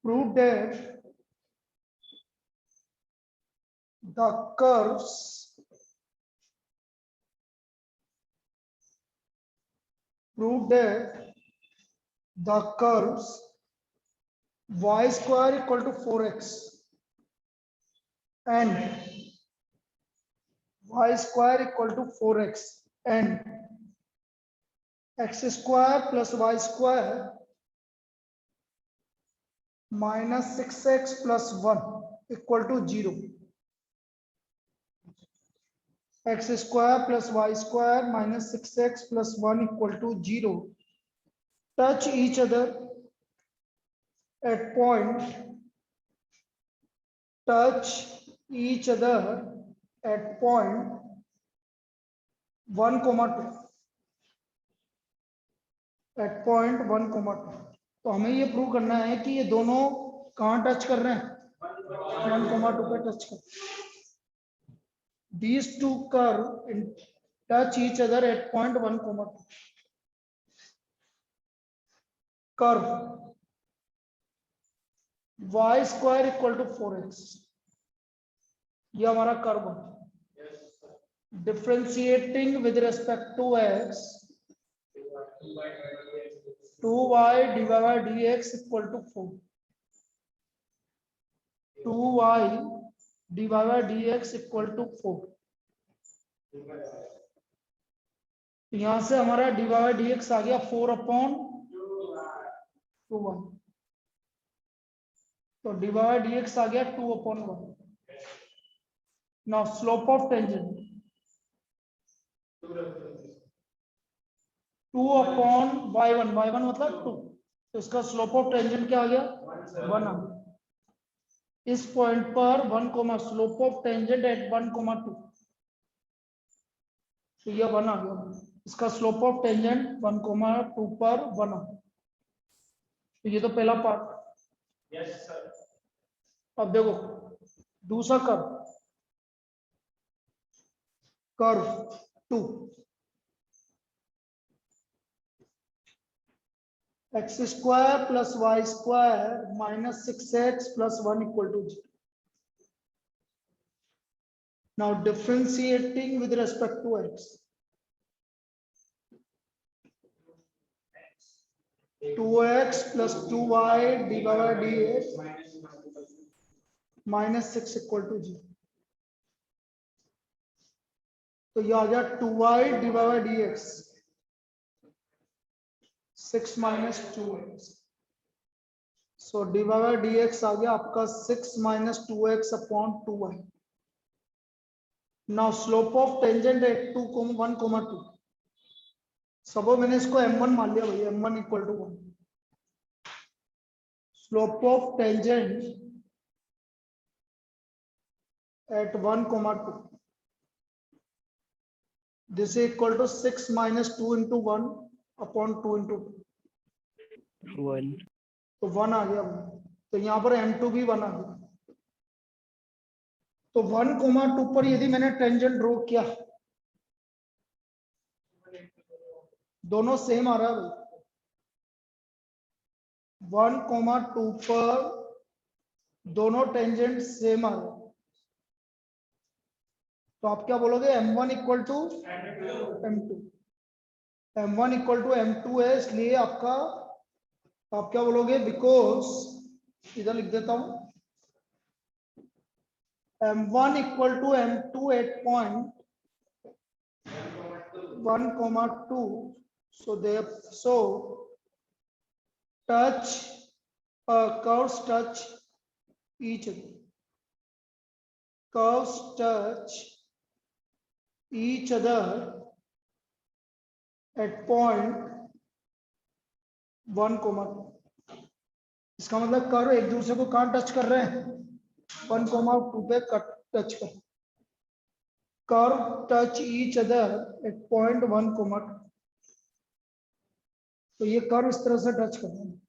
Prove that the curves y square equal to 4x and y square equal to 4x and x square plus y square minus 6x plus 1 equal to 0. X square plus y square minus 6x plus 1 equal to 0 touch each other at point 1, 2 at point 1, 2. तो हमें ये prove करना है कि ये दोनों कहाँ touch कर रहे हैं 1, 2 पे टच कर these two curve touch each other at point 1, 2. curve y square equal to 4x ये हमारा कर्व है differentiating with respect to x 2y divided by dx equal to 4 2y divided by dx equal to 4 यहां से हमारा divide dx आ गया 4/2y तो divide dx आ गया 2/1 now slope of tangent 2/y1 मतलब 2 तो इसका स्लोप ऑफ टेंजेंट क्या आ गया 1 आ गया इस पॉइंट पर 1, स्लोप ऑफ टेंजेंट एट 1, 2 तो ये 1 आ गया इसका स्लोप ऑफ टेंजेंट 1, 2 पर 1 आ गया तो ये तो पहला पार्ट यस सर अब देखो दूसरा curve 2 x square plus y square minus 6x plus 1 equal to 0. Now differentiating with respect to x. 2x plus 2y divided by dx minus 6 equal to 0. तो ये आ गया 2y divided by dx 6 minus 2x. So divided by dx आ गया आपका 6 minus 2x upon 2y. Now slope of tangent at 2, 1, 2. सब मैंने इसको m1 मान लिया भैया m1 equal to 1. Slope of tangent at 1, 2. This is equal to 6 minus 2 into 1 upon 2 into 2. 1 तो 1 आ गया तो यहाँ पर m2 भी 1 आ गया तो 1, 2 पर यदि मैंने टेंजेंट ड्रॉ किया दोनों सेम आ रहा है 1, 2 पर दोनों टेंजेंट सेम आ रहे हैं तो आप क्या बोलोगे m1 equal to m2 m1 equal to m2 है इसलिए आपका आप क्या बोलोगे बिकॉज इधर लिख देता हूं m1 equal to m2 at point 1, 2 so touch curves touch each other curves touch each other at point 1, 2 इसका मतलब कर्व एक दूसरे को कहां टच कर रहे हैं 1, 2 पे टच कर curve touch each other at point 1, 2 तो ये कर्व इस तरह से टच कर रहे हैं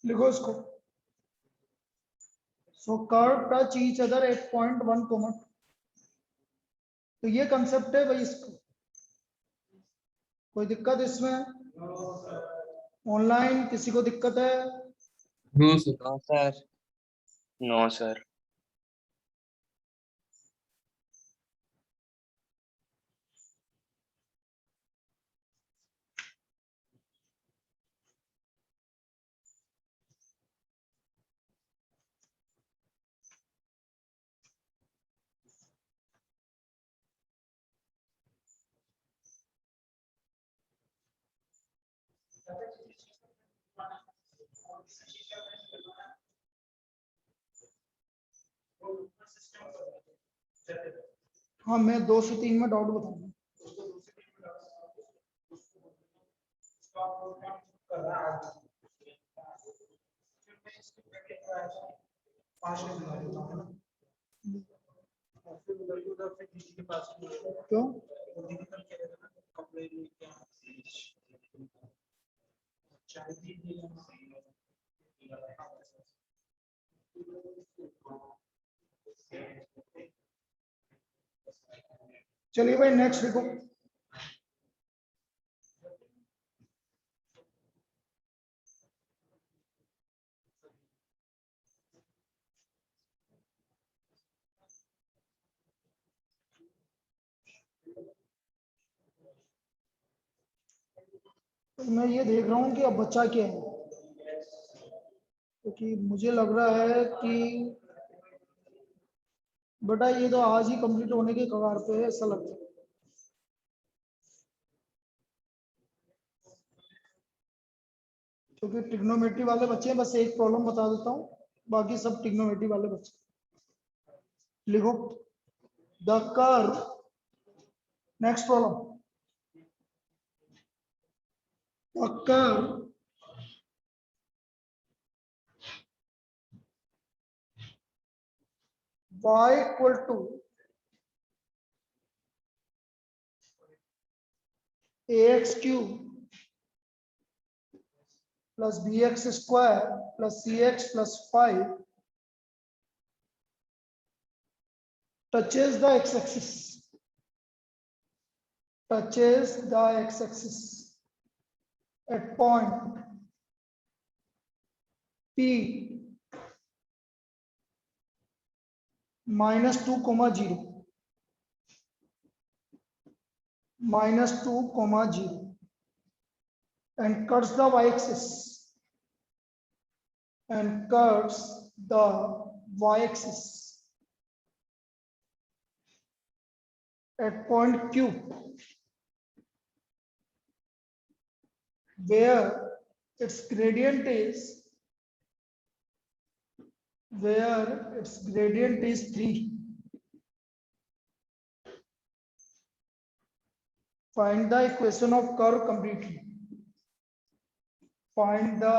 लिखो इसको। So curve touch each other at point 1 comma. तो ये कंसेप्ट है भाई इसको। कोई दिक्कत इसमें? ऑनलाइन किसी को दिक्कत है? No sir. No sir. No sir. हाँ, मैं 2 से 3 में डाउट बताऊंगा। क्यों? चलिए भाई नेक्स्ट लिखो। तो मैं ये देख रहा हूँ कि अब बच्चा क्या है, क्योंकि मुझे लग रहा है कि बेटा ये तो आज ही कंप्लीट होने के कगार पे है, ऐसा लगता है। क्योंकि ट्रिग्नोमेट्री वाले बच्चे हैं, बस एक प्रॉब्लम बता देता हूँ, बाकी सब ट्रिग्नोमेट्री वाले बच्चे। लिखो the curve. Next problem. The curve y equal to ax cube plus bx square plus cx plus 5 touches the x-axis. Touches the x-axis at point P -2, -2, and cuts the y-axis at point Q, where its gradient is 3. Find the equation of curve completely. Find the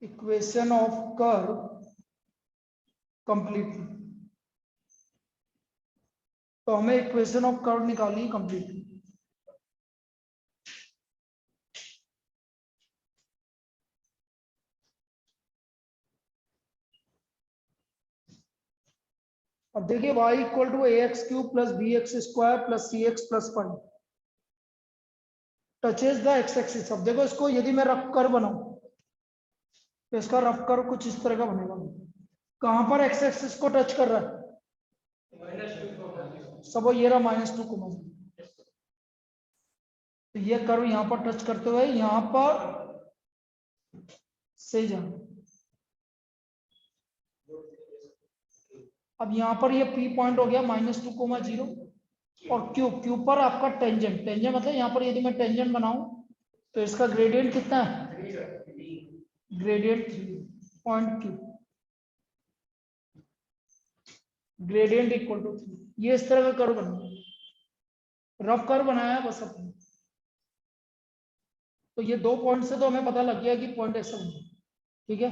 equation of curve completely. तो हमें equation of curve निकालनी है completely. अब देखिए y equal to ax cube plus bx square plus cx plus 5 touches the x axis. अब देखो इसको यदि मैं रफ कर्व बनाऊं तो इसका रफ कर्व कुछ इस तरह का बनेगा। कहां पर एक्स एक्सिस को टच कर रहा है? सब ये रहा -2, तो ये कर्व यहां पर टच करते हुए यहां पर से जाना। अब यहां पर ये P पॉइंट हो गया -2, 0 और Q पर आपका टेंजेंट मतलब यहां पर यदि मैं टेंजेंट बनाऊं तो इसका ग्रेडियंट कितना है? Gradient 3 point Q, gradient equal to 3। ये इस तरह का कर्व बना, रफ कर्व बनाया बस अपने। तो ये 2 पॉइंट से तो हमें पता लग गया कि पॉइंट ऐसा बना, ठीक है।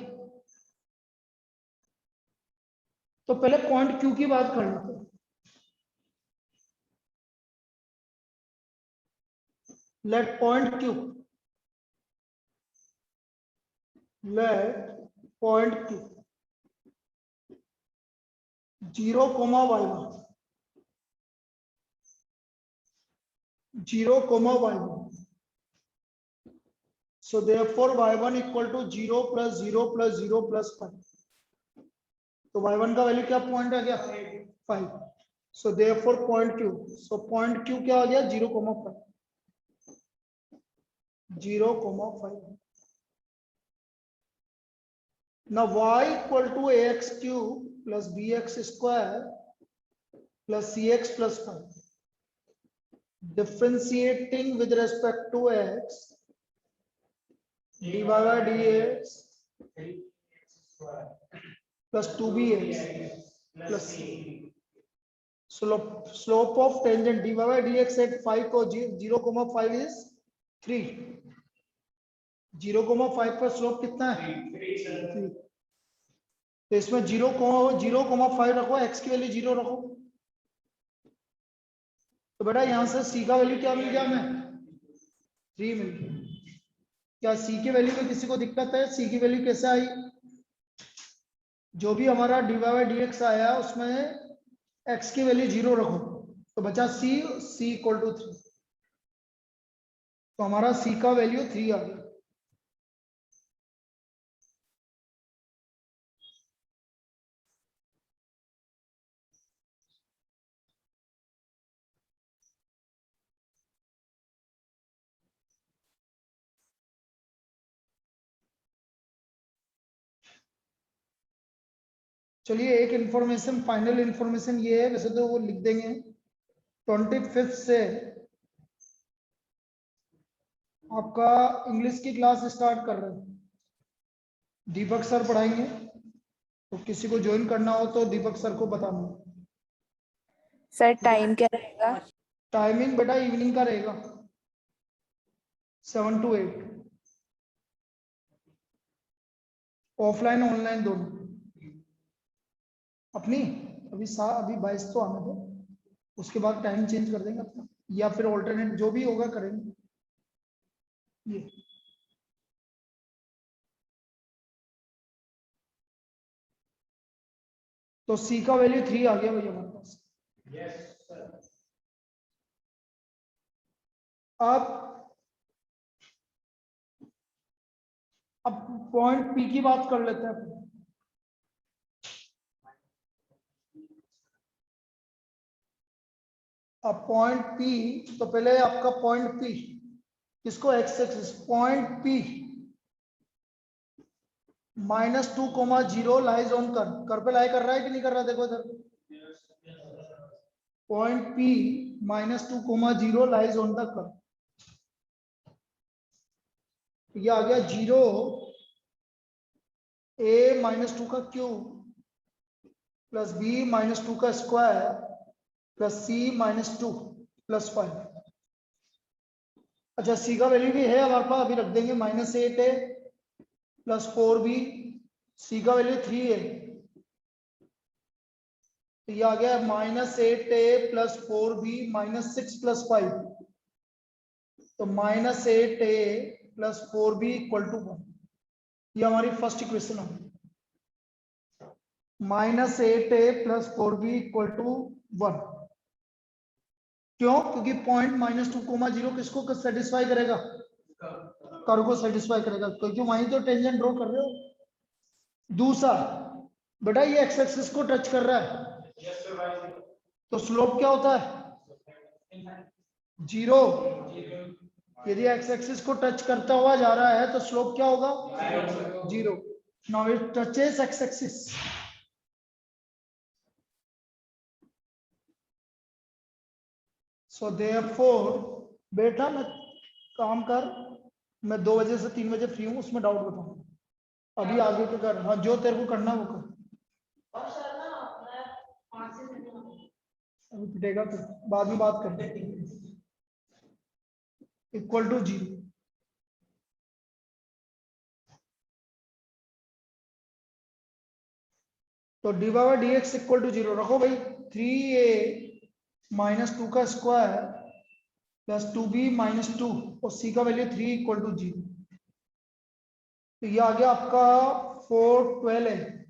तो पहले पॉइंट Q की बात कर लेते हैं। Let point Q let point Q 0, y1 0, y1. So therefore y1 equal to 0 plus 0 plus 0 plus 5. तो y1 का वैल्यू क्या पॉइंट आ गया 5. So therefore point Q. So point Q क्या आ गया 0,5. 0,5. Now y equal to ax cube plus bx square plus cx plus 5. Differentiating with respect to x, dy by dx plus 2bx plus c. Slope of tangent dy by dx at 5 को 0,5 is 3. 0,5 पर slope कितना है 3. तो इसमें 0,5 रखो, x की value 0 रखो. तो बेटा यहां से c का वैल्यू क्या मिल गया हमें 3 मिल गया. क्या c की वैल्यू में किसी को दिक्कत है? c की वैल्यू कैसे आई? जो भी हमारा dy by dx आया उसमें x की वैल्यू 0 रखो तो बचा c इक्वल टू 3. तो हमारा c का वैल्यू 3 आ गया. चलिए एक इंफॉर्मेशन, फाइनल इंफॉर्मेशन ये है, वैसे तो वो लिख देंगे 25 से आपका इंग्लिश की क्लास स्टार्ट कर रहे हैं. दीपक सर पढ़ाएंगे, तो किसी को ज्वाइन करना हो तो दीपक सर को बताना. सर टाइम क्या रहेगा? टाइमिंग बेटा इवनिंग का रहेगा 7 to 8. ऑफलाइन ऑनलाइन दोनों. अपनी अभी 22 तो आने दो, उसके बाद टाइम चेंज कर देंगे अपना, या फिर ऑल्टरनेट जो भी होगा करेंगे. ये तो सी का वैल्यू 3 आ गया भैया हमारे पास. अब पॉइंट पी की बात कर लेते हैं. अब पॉइंट पी, तो पहले आपका पॉइंट पी किसको x axis, point P -2,0 lies on कर पे लाई कर रहा है कि नहीं कर रहा? देखो इधर point P -2,0 lies on the कर. ये आ गया 0 a -2 का क्यूब प्लस b -2 का स्क्वायर प्लस c -2 प्लस 5. अच्छा c का वैल्यू भी है हमारे पास, अभी रख देंगे -8 है प्लस 4b. c का वैल्यू 3 है, तो ये आ गया -8a प्लस 4b -6 प्लस 5. तो -8a plus 4b equal to 1. ये हमारी फर्स्ट इक्वेशन है. -8a plus 4b equal to 1. क्यों? क्योंकि पॉइंट -2,0 किसको सेटिस्फाई करेगा? कर्व को सेटिस्फाई करेगा, क्योंकि वहीं तो टेंजेंट ड्रॉ कर रहे हो. दूसरा बेटा ये एक्स एक्सिस को टच कर रहा है, तो स्लोप क्या होता है 0. यदि एक्स एक्सिस को टच करता हुआ जा रहा है तो स्लोप क्या होगा 0. Now it touches x axis. So therefore बेटा मैं काम कर, मैं 2 बजे से 3 बजे फ्री हूँ, उसमें डाउट बताऊँ. अभी आगे के कर, हाँ जो तेरे को करना वो कर. अभी पिटेगा तो बाद में बात करते. Equal to 0. तो d by d x equal to 0 रखो भाई. 3a -2 का स्क्वायर प्लस 2b -2 और c का वैल्यू 3 इक्वल टू 0. तो ये आ गया आपका 412 है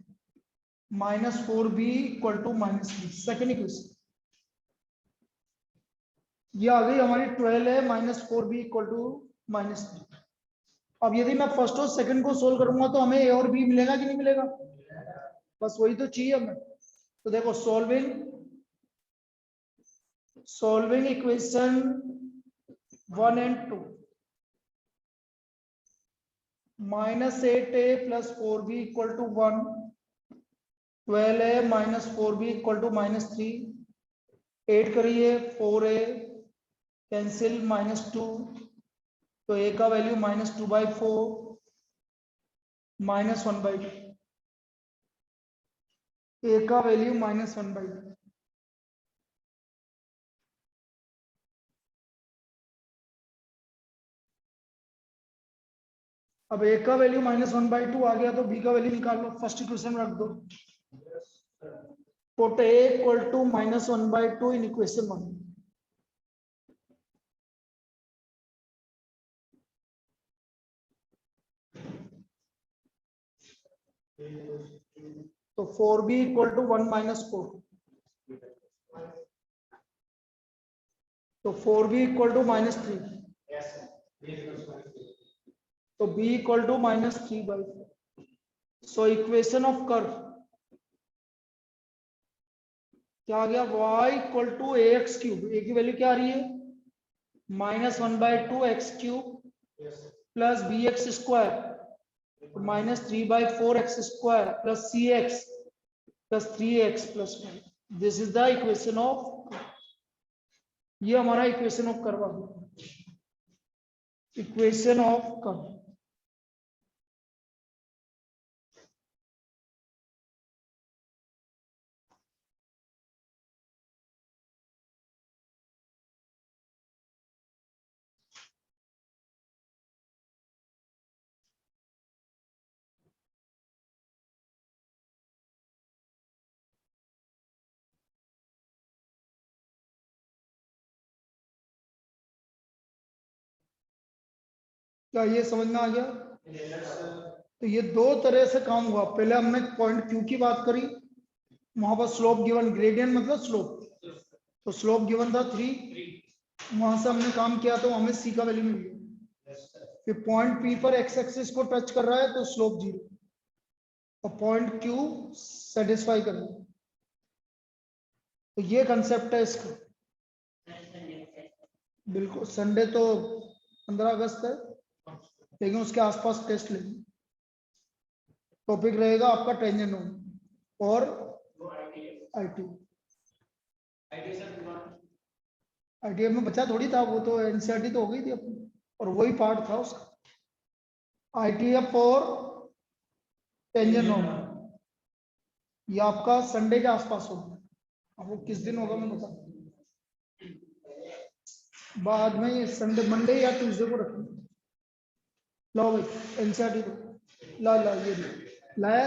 minus 4b equal to -3, second equation. ये आ गई हमारी 12 है माइनस 4b इक्वल टू -3। अब यदि मैं फर्स्ट और सेकंड को सोल्व करूंगा तो हमें ए और बी मिलेगा कि नहीं मिलेगा? बस वही तो चाहिए हमें। तो देखो solving equation 1 and 2, -8a plus 4b equal to 1, 12a minus 4b equal to -3, 8 करिए 4a कैंसिल -2, तो a का वैल्यू -2/4 -1/2, a का वैल्यू -1/2। अब a का वैल्यू -1/2 आ गया तो b का वैल्यू निकाल लो, फर्स्ट इक्वेशन में रख दो। Put a equal to -1/2 in equation 1। तो 4b इक्वल टू 1 - 4, तो 4b इक्वल टू -3, तो b equal to -3/4। So equation of curve क्या आ गया? y equal to ax cube, a की वैल्यू क्या आ रही है? -1/2 x cube plus bx square -3/4 x square plus cx plus 3x plus 5। This is the equation of, ये हमारा इक्वेशन ऑफ कर्व आ गया, इक्वेशन ऑफ कर्व। क्या ये समझ में आ गया? तो ये दो तरह से काम हुआ। पहले हमने पॉइंट क्यू की बात करी, वहां पर स्लोप गिवन, ग्रेडियंट मतलब स्लोप, तो स्लोप गिवन था 3, वहां से हमने काम किया तो हमें सी का वैल्यू मिल गया। फिर पॉइंट पी पर एक्स एक्सिस को टच कर रहा है तो स्लोप 0, और पॉइंट क्यू सेटिस्फाई कर रहा है। तो ये कंसेप्ट है इसका। बिल्कुल, संडे तो 15 अगस्त है, लेकिन उसके आसपास टेस्ट लेंगे। टॉपिक रहेगा आपका टेंजेंट और आईटी। आईटीएफ में बचा थोड़ी था, वो तो एनसीईआरटी तो हो गई थी अपनी, और वही पार्ट था उसका। आईटीएफ और टेंजेंट ये आपका संडे के आसपास होगा। अब वो किस दिन होगा मैं बता, बाद में संडे, मंडे या ट्यूसडे को रखेंगे। लो भाई एनसीईआरटी को ला ला, ये लाया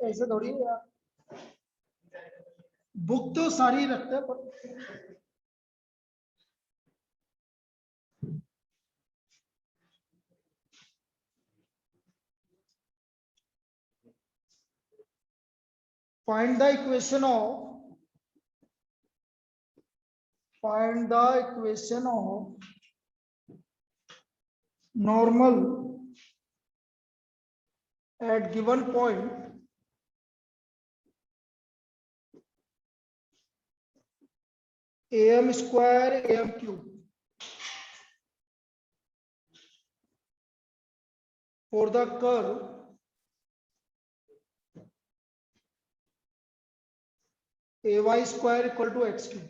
ऐसे थोड़ी है यार, बुक तो सारी रखते हैं पर find the equation of normal at given point am square am cube for the curve ay square equal to x cube,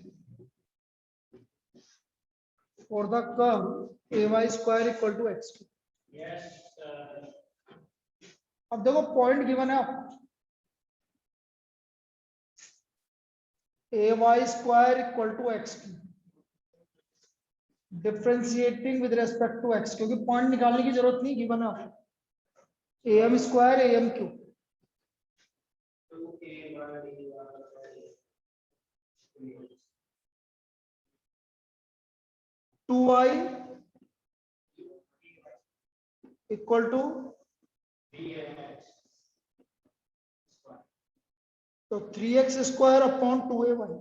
for the curve ay square equal to x cube। अब देखो point given है आपको, ay square equal to x cube, differentiating with respect to x, क्योंकि point निकालने की जरूरत नहीं, given है आपको am square am cube. 2y equal to, तो 3x² upon 2ay,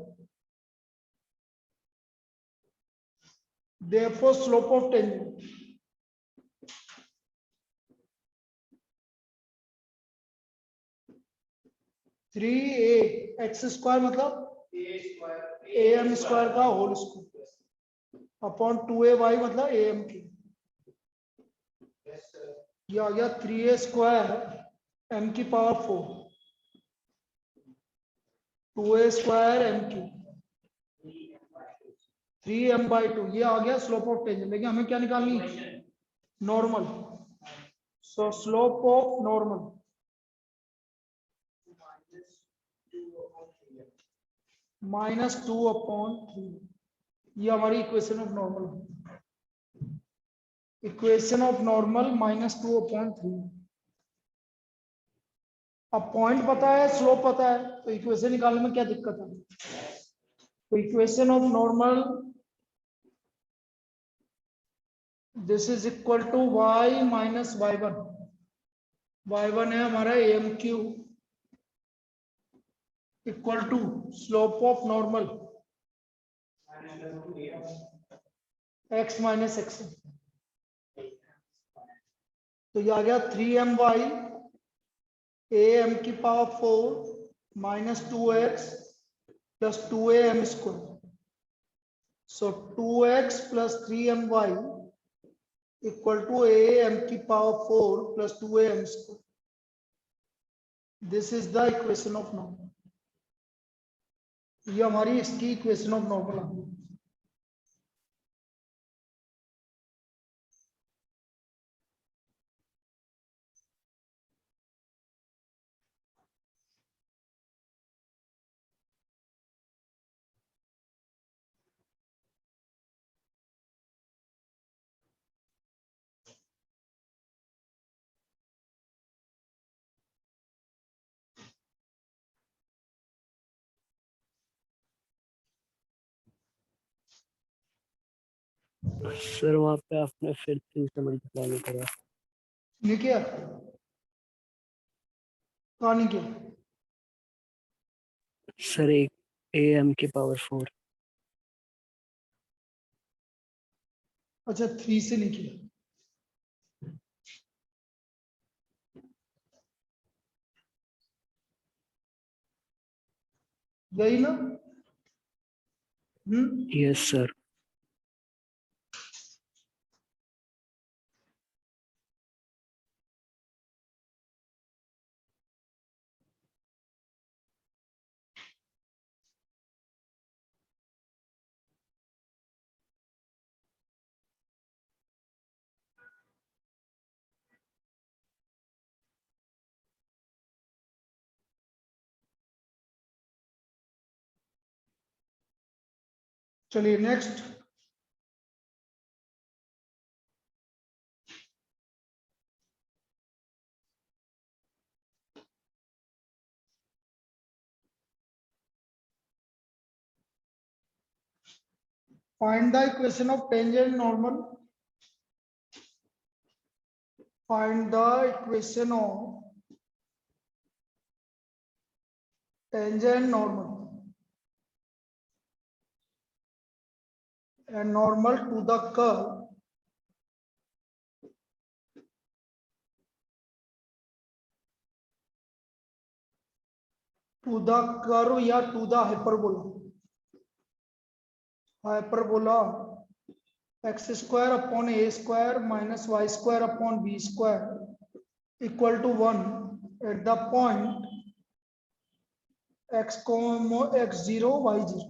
therefore slope of tangent three a x square मतलब am² का होल स्क्वायर अपॉन 2ay मतलब am की, ये आ गया 3a² m की पावर 4, 2a² m की 3m/2, ये आ गया स्लोप ऑफ टेंजेंट। लेकिन हमें क्या निकालनी, normal. So slope of normal -2/3, ये हमारी इक्वेशन ऑफ नॉर्मल है। Equation of normal -2/3। अब पॉइंट पता है, स्लोप पता है, तो इक्वेशन निकालने में क्या दिक्कत है। तो equation of normal, this is equal to y minus y1, y1 है हमारा am³ इक्वल टू slope of normal x minus x, तो ये आ गया 3my am की power 4 minus 2x plus 2am², so 2x plus 3my equal to am की power 4 plus 2am²। This is the equation of normal, ये हमारी इसकी इक्वेशन ऑफ नॉर्मल आ गई। सर वहाँ पे आपने फिर 3 से मल्टीप्लाई नहीं करा। नहीं किया, कहाँ नहीं किया, सर एक am की पावर 4। अच्छा 3 से नहीं किया। यही ना, यस सर। चलिए next. Find the equation of tangent normal. Find the equation of tangent normal and normal to the curve या to the hyperbola x² upon a² minus y² upon b² equal to 1 at the point x0 y0,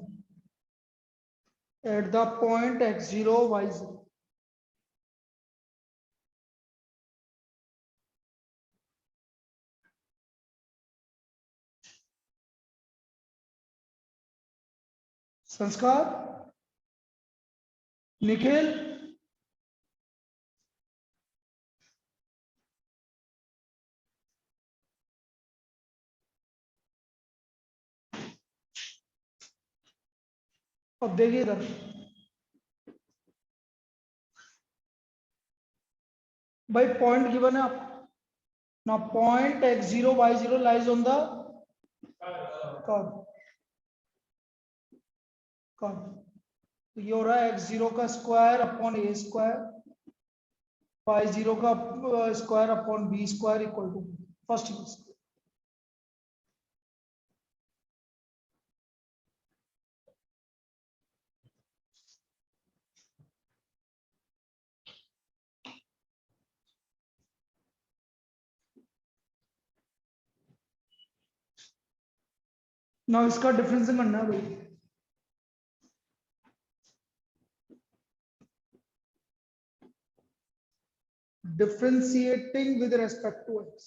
at the point x0 y0। संस्कार, निखिल, अब देखिए इधर, भाई point given है आप ना, point x0 y0 lies on the curve. तो ये हो रहा है x0 का square upon a square, y0 का square upon b square equal to first case. ना इसका डिफरेंस करना है भाई। Differentiating with respect to x.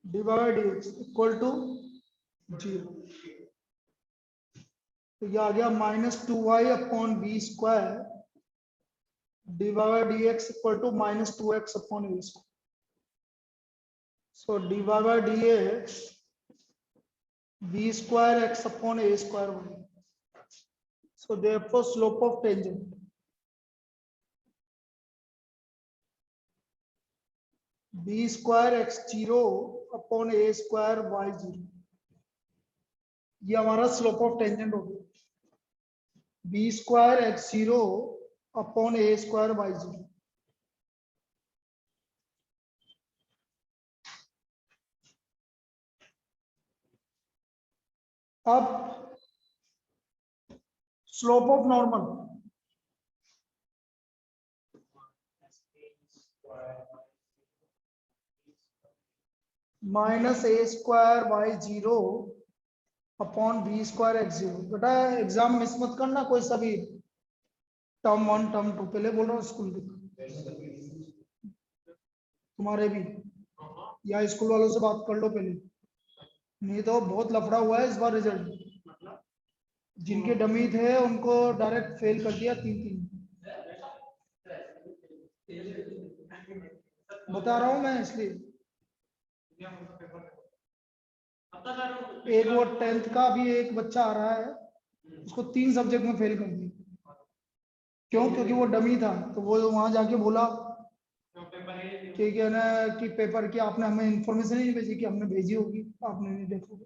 Divide dx equal to 0। तो ये आ गया -2y upon b square divide dx equal to -2x upon a square. So divide dx b square x upon a square y. So therefore slope of tangent b square x0 upon a square y0, ये हमारा slope of tangent हो गया, b square x0 upon a square y0। अब slope of normal minus a square y0 upon b square x0। बेटा exam miss मत करना कोई सा भी, टर्म 1 टर्म 2 पहले बोल रहा हूँ स्कूल के, तुम्हारे भी, या स्कूल वालों से बात कर लो पहले, नहीं तो बहुत लफड़ा हुआ है इस बार रिजल्ट। जिनके डमी थे उनको डायरेक्ट फेल कर दिया 3-3। बता रहा हूं मैं इसलिए। एक वो 10th का भी एक बच्चा आ रहा है, उसको 3 सब्जेक्ट में फेल कर दिया। क्यों? क्योंकि वो डमी था, तो वो वहां जाके बोला कि क्या ना कि पेपर की आपने हमें इंफॉर्मेशन ही नहीं भेजी, कि हमने भेजी होगी आपने नहीं देखोगे।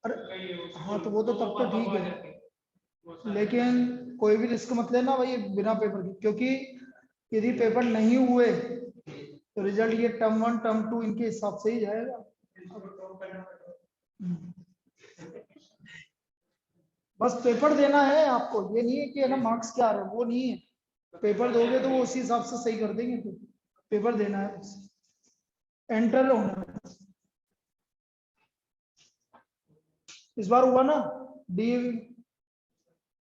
अरे हाँ, तो वो तो तब तो ठीक है, लेकिन कोई भी रिस्क मत लेना भाई बिना पेपर के, क्योंकि यदि पेपर नहीं हुए तो रिजल्ट ये टर्म 1 टर्म 2 इनके हिसाब से ही जाएगा। बस पेपर देना है आपको, ये नहीं है कि है ना मार्क्स क्या आ रहे हैं, वो नहीं है। पेपर दोगे तो वो उसी हिसाब से सही कर देंगे, तो पेपर देना है बस, एंटर होना है। इस बार हुआ ना, डी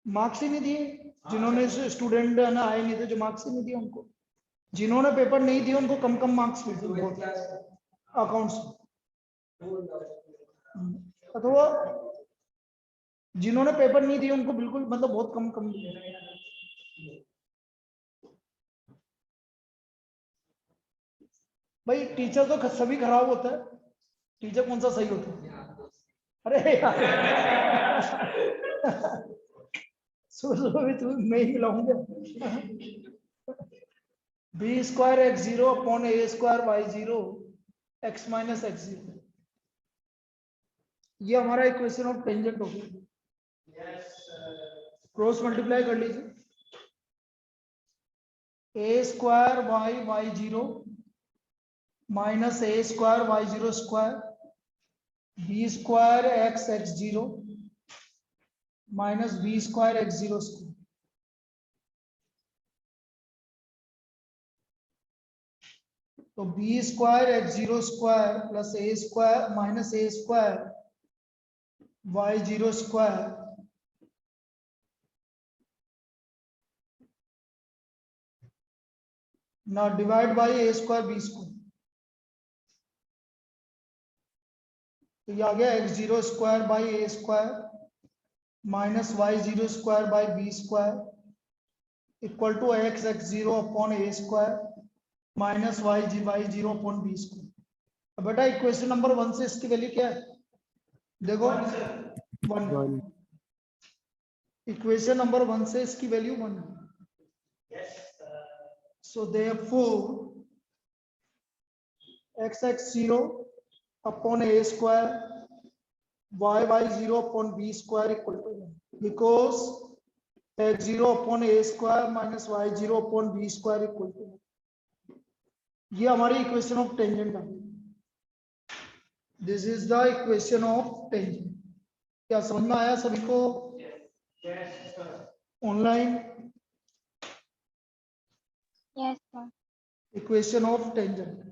मार्क्स ही नहीं दिए, जिन्होंने स्टूडेंट है ना आए नहीं थे, जो मार्क्स ही नहीं दिए उनको, जिन्होंने पेपर नहीं दिए उनको कम कम मार्क्स मिलते अकाउंट्स। अथवा जिन्होंने पेपर नहीं दिए उनको बिल्कुल मतलब बहुत कम कम मिले। भाई टीचर तो सभी खराब होता है, टीचर कौन सा सही होता है? अरे यार भी तुम्हें मैं ही मिलाऊंगा। B square x0 upon a square y0 x minus x0, ये हमारा इक्वेशन ऑफ टेंजेंट हो गया। क्रॉस मल्टीप्लाई कर लीजिए, a square y0 minus a square y0 square b square x0 minus b square x0 square. तो b square x0 square plus a square minus a square y0 square ना divide by a square b square. तो ये आ गया x0 square by a square minus y0 square by b square equal to x x0 upon a square minus Y G by 0/b²। अब बेटा equation number 1 से इसकी value क्या है? देखो 1। 1 इक्वेशन नंबर 1 से इसकी वैल्यू 1 है। So therefore x(0) upon a square y(0) upon b² equal to 1, because x(0) upon a square minus y(0) upon b² equal to 1। ये हमारी इक्वेशन ऑफ टेंजेंट है। This is the equation of tangent. क्या समझ में आया सभी को? Online Yes, sir. Equation of tangent.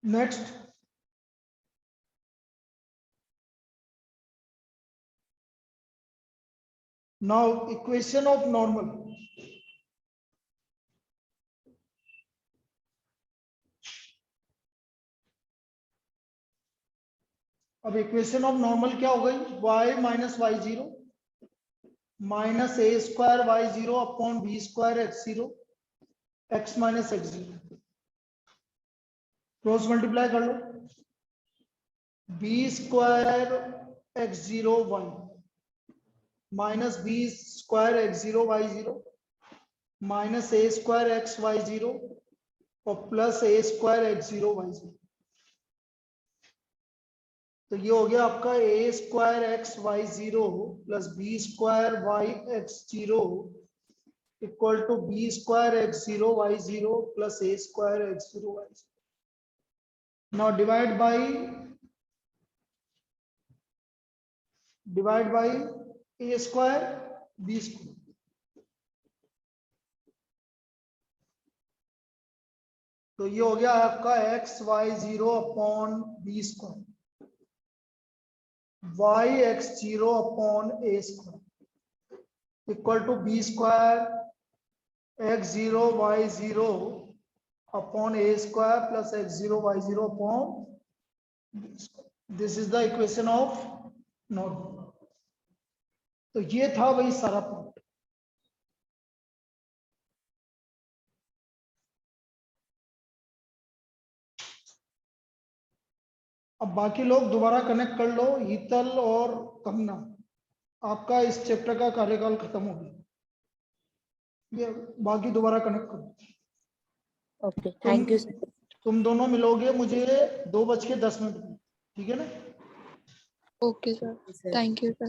Next, now equation of normal. अब इक्वेशन ऑफ नॉर्मल क्या हो गई? y minus y0 minus a² y0 upon b² x0 x minus x0। Cross multiply कर लो। b² x0 y minus b² x0 y0 minus a² x y0 और plus a² x0 y0। तो ये हो गया आपका a² x y0 plus b² y x0 equal to b² x0 y0 plus a² x0 y0। Now divide by a² b²। तो ये हो गया आपका x y0 upon b² y x0 upon a² equal to b² x0 y0 upon a² plus x0 y0 upon. This is the equation of normal. तो ये था वही सारा पार्ट। अब बाकी लोग दोबारा कनेक्ट कर लो। हीतल और कमना, आपका इस चैप्टर का कार्यकाल खत्म हो गया। ये बाकी दोबारा कनेक्ट करो। Okay. Thank you, sir. तुम दोनों मिलोगे मुझे 2:10 में। ठीक है ना? Okay, sir. Thank you, sir.